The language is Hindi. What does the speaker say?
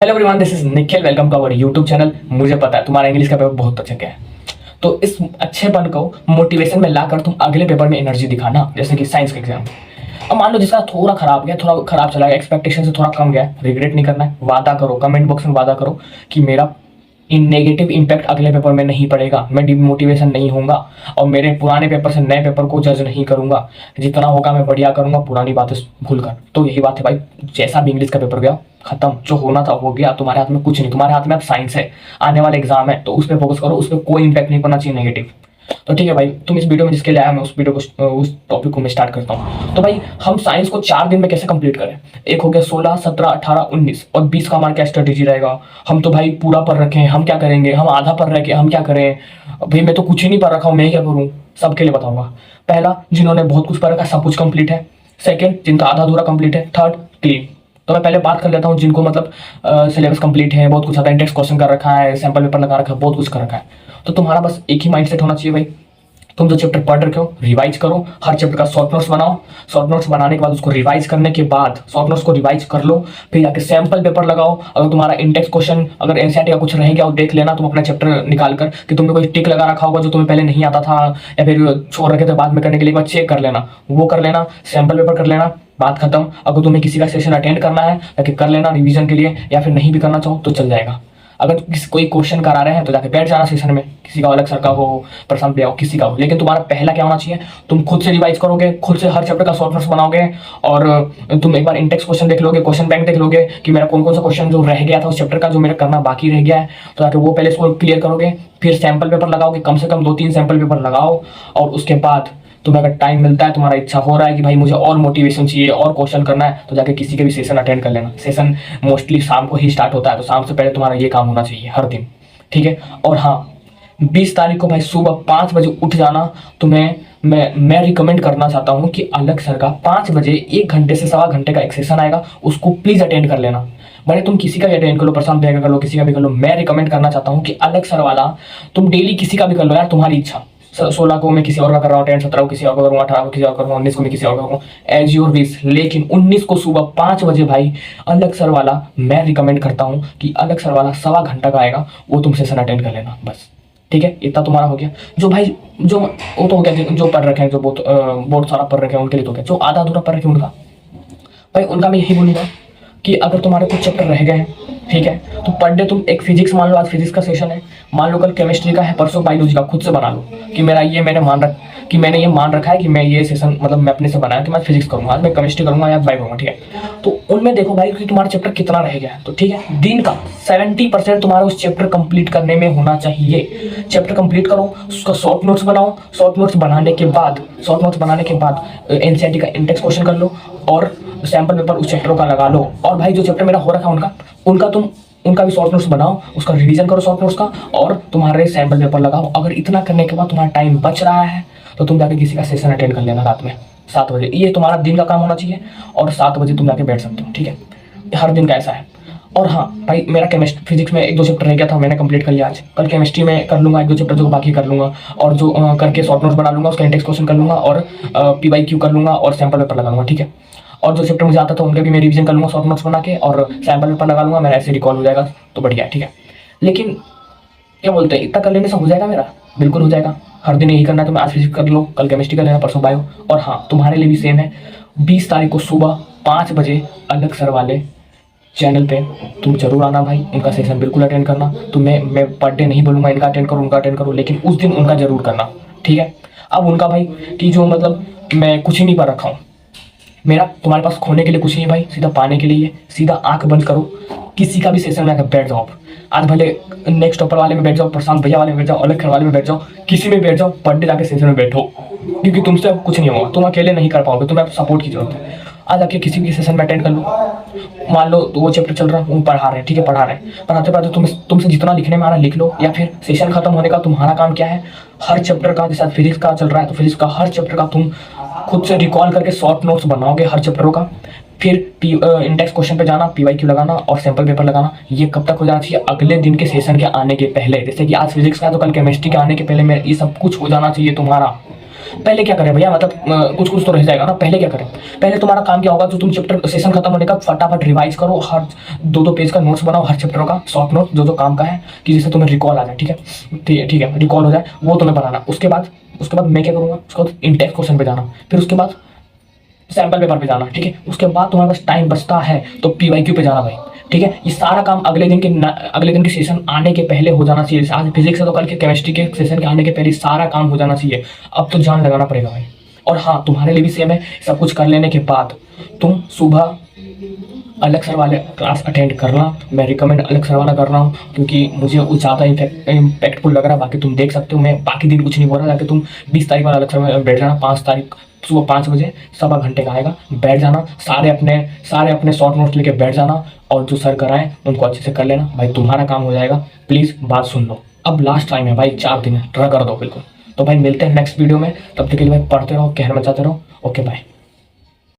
Hello everyone, this is Nikhil. Welcome to our YouTube channel. मुझे पता है तुम्हारा इंग्लिश का पेपर बहुत अच्छा गया है, तो इस अच्छेपन को मोटिवेशन में लाकर तुम अगले पेपर में एनर्जी दिखाना। जैसे कि साइंस का एग्जाम, अब मान लो जिसका थोड़ा खराब गया, थोड़ा खराब चला गया, एक्सपेक्टेशन से थोड़ा कम गया, रिग्रेट नहीं करना है। वादा करो, कमेंट बॉक्स में वादा करो कि मेरा इन नेगेटिव इम्पैक्ट अगले पेपर में नहीं पड़ेगा, मैं डिमोटिवेशन नहीं होऊंगा और मेरे पुराने पेपर से नए पेपर को जज नहीं करूंगा। जितना होगा मैं बढ़िया करूंगा, पुरानी बातें भूल कर। तो यही बात है भाई, जैसा भी इंग्लिश का पेपर गया खत्म, जो होना था हो गया। तुम्हारे हाथ में कुछ नहीं, तुम्हारे हाथ में अब साइंस है, आने वाला एग्जाम है, तो उस पर फोकस करो, उस पर कोई इंपैक्ट नहीं पड़ना चाहिए नेगेटिव। तो ठीक है भाई, तुम इस वीडियो में जिसके लिए आया, मैं उस वीडियो को, उस टॉपिक को मैं स्टार्ट करता हूँ। तो भाई हम साइंस को 4 दिन में कैसे कंप्लीट करें? एक हो गया 16, 17, 18, 19 और 20 का हमारा क्या स्ट्रेटेजी रहेगा। हम तो भाई पूरा पढ़ रखे हैं, हम क्या करेंगे? हम आधा पढ़ रहे हैं, हम क्या करें? भाई मैं तो कुछ ही नहीं पढ़ रखा हूँ, मैं क्या करूँ? सबके लिए बताऊंगा। पहला, जिन्होंने बहुत कुछ पढ़ रखा है, सब कुछ कंप्लीट है। सेकंड, जिनका आधा अधूरा कंप्लीट है। Third, clean. तो मैं पहले बात कर लेता हूँ जिनको मतलब सिलेबस कंप्लीट है, बहुत कुछ आता है, इंडेक्स क्वेश्चन कर रखा है, सैंपल पेपर लगा रखा है, बहुत कुछ कर रखा है। तो तुम्हारा बस एक ही माइंडसेट होना चाहिए भाई, तुम जो चैप्टर पढ़ रखे हो रिवाइज करो, हर चैप्टर का शॉर्ट नोट्स बनाओ। शॉर्ट नोट्स बनाने के बाद उसको रिवाइज करने के बाद, शॉर्ट नोट्स को रिवाइज कर लो, फिर जाके सैंपल पेपर लगाओ। अगर तुम्हारा इंडेक्स क्वेश्चन, अगर एनसीईआरटी का कुछ रह गया, वो देख लेना तुम अपना चैप्टर निकाल कर कि तुमने कोई टिक लगा रखा होगा जो तुम्हें पहले नहीं आता था, या फिर छोड़ रखे थे बाद में करने के लिए, एक बार चेक कर लेना, वो कर लेना, सैंपल पेपर कर लेना, बात खत्म। अगर तुम्हें किसी का सेशन अटेंड करना है जाके कर लेना रिवीजन के लिए, या फिर नहीं भी करना चाहो तो चल जाएगा। अगर कोई क्वेश्चन करा रहे हैं तो जाके बैठ जाना सेशन में, किसी का अलग सर का हो, प्रशांत भैया हो, किसी का हो। लेकिन तुम्हारा पहला क्या होना चाहिए, तुम खुद से रिवाइज करोगे, खुद से हर चैप्टर का शॉर्ट नोट्स बनाओगे, और तुम एक बार इंडेक्स क्वेश्चन देख लोगे, क्वेश्चन बैंक देख लोगे कि मेरा कौन कौन सा क्वेश्चन जो रह गया था उस चैप्टर का, जो मेरा करना बाकी रह गया है, तो जाके वो पहले इसको क्लियर करोगे। फिर सैंपल पेपर लगाओगे, कम से कम 2-3 सैंपल पेपर लगाओ, और उसके बाद तुम्हें अगर टाइम मिलता है, तुम्हारा इच्छा हो रहा है कि भाई मुझे और मोटिवेशन चाहिए, और क्वेश्चन करना है, तो जाके किसी के भी सेशन अटेंड कर लेना। सेशन मोस्टली शाम को ही स्टार्ट होता है, तो शाम से पहले तुम्हारा ये काम होना चाहिए हर दिन, ठीक है। और हाँ, 20 तारीख को भाई सुबह 5 बजे उठ जाना। तुम्हें मैं रिकमेंड करना चाहता हूँ कि अलग सर का 5 बजे 1 घंटे से सवा घंटे का एक सेशन आएगा, उसको प्लीज अटेंड कर लेना। भले तुम किसी का भी अटेंड कर लो, प्रशांत भैया का कर लो, किसी का भी कर लो, मैं रिकमेंड करना चाहता हूँ कि अलग सर वाला तुम डेली किसी का भी कर लो यार, तुम्हारी इच्छा। 16 को मैं किसी और का कर रहा हूँ अटेंड, 17 को किसी और का करूँगा, 18 को किसी और का करूँगा, 19 को मैं किसी और का करूँगा, एज योर विश। लेकिन 19 को सुबह 5 बजे भाई अलग सर वाला मैं रिकमेंड करता हूँ कि अलग सर वाला सवा घंटा का आएगा, वो तुम सेशन अटेंड कर लेना बस, ठीक है। इतना तुम्हारा हो गया। जो भाई जो वो तो हो गया, जो पढ़ रखे हैं, जो बहुत सारा पढ़ रखे हैं उनके लिए तो हो गया। जो आधा अधूरा पढ़ रखे हैं उनका, भाई उनका मैं यही बोलूँगा कि अगर तुम्हारे कुछ चैप्टर रह गए हैं, ठीक है, तो पर डे तुम एक फिजिक्स, मान लो आज फिजिक्स का सेशन है, मान लो कल केमिस्ट्री का है, परसों बायोलॉजी का, खुद से बना लो कि मैंने ये मान रखा है कि मैं ये सेशन मतलब मैं अपने से बनाया कि मैं फिजिक्स करूँगा, आज मैं केमिस्ट्री करूँगा या बायो करूँगा, ठीक है। तो उनमें देखो भाई कि तुम्हारा चैप्टर कितना रह गया है, तो ठीक है, दिन का 70% तुम्हारा उस चैप्टर कंप्लीट करने में होना चाहिए। चैप्टर कंप्लीट करो, उसका शॉर्ट नोट्स बनाओ, शॉर्ट नोट्स बनाने के बाद एनसीईआरटी का इंडेक्स क्वेश्चन कर लो, और सैंपल पेपर उस चैप्टर का लगा लो। और भाई जो चैप्टर मेरा हो रखा है उनका भी शॉर्ट नोट्स बनाओ, उसका रिवीजन करो शॉर्ट नोट्स का, और तुम्हारे सैंपल पेपर लगाओ। अगर इतना करने के बाद तुम्हारा टाइम बच रहा है तो तुम जाके किसी का सेशन अटेंड कर लेना रात में 7 बजे। ये तुम्हारा दिन का काम होना चाहिए, और 7 बजे तुम जाके बैठ सकते हो, ठीक है। हर दिन का ऐसा है। और हाँ भाई, मेरा केमिस्ट्री फिजिक्स में 1-2 चैप्टर रह गया था, मैंने कंप्लीट कर लिया आज। कल केमिस्ट्री में कर लूँगा 1-2 चैप्टर जो बाकी कर लूँगा, और जो करके शॉर्ट नोट्स बना लूँगा, उसका इंडेक्स क्वेश्चन कर लूँगा, और PYQ कर लूँगा, और सैंपल पेपर लगा लूँगा, ठीक है। और जो चैप्टर मुझे आता था उनके भी मैं रिवीजन कर लूँगा शॉर्ट नोट्स बना के, और सैंपल पेपर लगा लूँगा, मेरा ऐसे रिकॉल हो जाएगा, तो बढ़िया है, ठीक है। लेकिन क्या बोलते हैं, इतना कर लेने से हो जाएगा मेरा? बिल्कुल हो जाएगा। हर दिन यही करना है, तो मैं आज फिजिक्स कर लो, कल केमिस्ट्री कर लेना, परसों बायो। और हाँ, तुम्हारे लिए भी सेम है, 20 तारीख को सुबह 5 बजे अलग सर वाले चैनल पे तुम जरूर आना भाई, उनका सेशन बिल्कुल अटेंड करना। तो मैं पर डे नहीं बोलूँगा इनका अटेंड करो, उनका अटेंड करो, लेकिन उस दिन उनका जरूर करना, ठीक है। अब उनका भाई कि जो मतलब मैं कुछ ही नहीं पढ़ रखा हूँ, मेरा तुम्हारे पास खोने के लिए कुछ नहीं भाई, सीधा पाने के लिए। सीधा आंख बंद करो, किसी का भी सेशन में आकर बैठ जाओ। आज भले नेक्स्ट टॉपर वाले में बैठ जाओ, प्रशांत भैया वाले में बैठ जाओ, अलग वाले में बैठ जाओ, किसी में बैठ जाओ, पढ़ने जाके सेशन में बैठो, क्योंकि तुमसे अब कुछ नहीं होगा, तुम अकेले नहीं कर पाओगे, तुम्हें सपोर्ट की जरूरत है। आज आके किसी भी सेशन में अटेंड कर लो। मान लो तो वो चैप्टर चल रहा है, वो पढ़ा रहे हैं, ठीक है, पढ़ा रहे हैं, पढ़ाते पढ़ाते तुमसे जितना लिखने में आ रहा है लिख लो, या फिर सेशन खत्म होने का तुम्हारा काम क्या है, हर चैप्टर का, जैसे फिजिक्स का चल रहा है तो फिजिक्स का हर चैप्टर का तुम खुद से रिकॉल करके शॉर्ट नोट्स बनाओगे हर चैप्टरों का। फिर इंडेक्स क्वेश्चन पे जाना, PYQ लगाना, और सैंपल पेपर लगाना। ये कब तक हो जाना चाहिए? अगले दिन के सेशन के आने के पहले। जैसे कि आज फिजिक्स का है तो कल केमिस्ट्री के आने के पहले में ये सब कुछ हो जाना चाहिए तुम्हारा। पहले क्या करें भैया, मतलब कुछ कुछ तो रह जाएगा ना। पहले क्या करें, पहले तुम्हारा काम क्या होगा, जो तुम चैप्टर सेशन खत्म होने का फटाफट रिवाइज करो, हर 2-2 पेज का नोट्स बनाओ, हर चैप्टर का शॉर्ट नोट जो जो काम का है, कि जिससे तुम्हें रिकॉल आ जाए। ठीक है, ठीक है, रिकॉल हो जाए वो तुम्हें बनाना। उसके बाद मैं क्या करूँगा, उसके बाद इंटेक्स क्वेश्चन पे जाना, फिर उसके बाद सैम्पल पेपर पे जाना। ठीक है, उसके बाद तुम्हारे पास टाइम बचता है तो पीवाईक्यू पे जाना भाई। ठीक है, ये सारा काम अगले दिन के सेशन आने के पहले हो जाना चाहिए। आज फिजिक्स है तो कल के केमिस्ट्री के सेशन के आने के पहले सारा काम हो जाना चाहिए। अब तो जान लगाना पड़ेगा भाई। और हाँ, तुम्हारे लिए भी सेम है, सब कुछ कर लेने के बाद तुम सुबह अलग सर वाले क्लास अटेंड करना। मैं रिकमेंड अलग सर वाला कर रहा हूँ, क्योंकि मुझे वो ज़्यादा इम्पैक्टफुल लग रहा है। बाकी तुम देख सकते हो, मैं बाकी दिन कुछ नहीं बोल रहा। जाके तुम 20 तारीख वाला अलग सर में बैठ जाना, 5 तारीख सुबह 5 बजे, 1.25 घंटे का आएगा, बैठ जाना, सारे अपने शॉर्ट नोट्स लेके बैठ जाना, और जो सर कराएं उनको अच्छे से कर लेना भाई, तुम्हारा काम हो जाएगा। प्लीज़ बात सुन लो, अब लास्ट टाइम है भाई, 4 दिन है, ट्राई कर दो बिल्कुल। तो भाई मिलते हैं नेक्स्ट वीडियो में, तब तक के लिए भाई पढ़ते रहो, कहर मचाते रहो। Okay bye.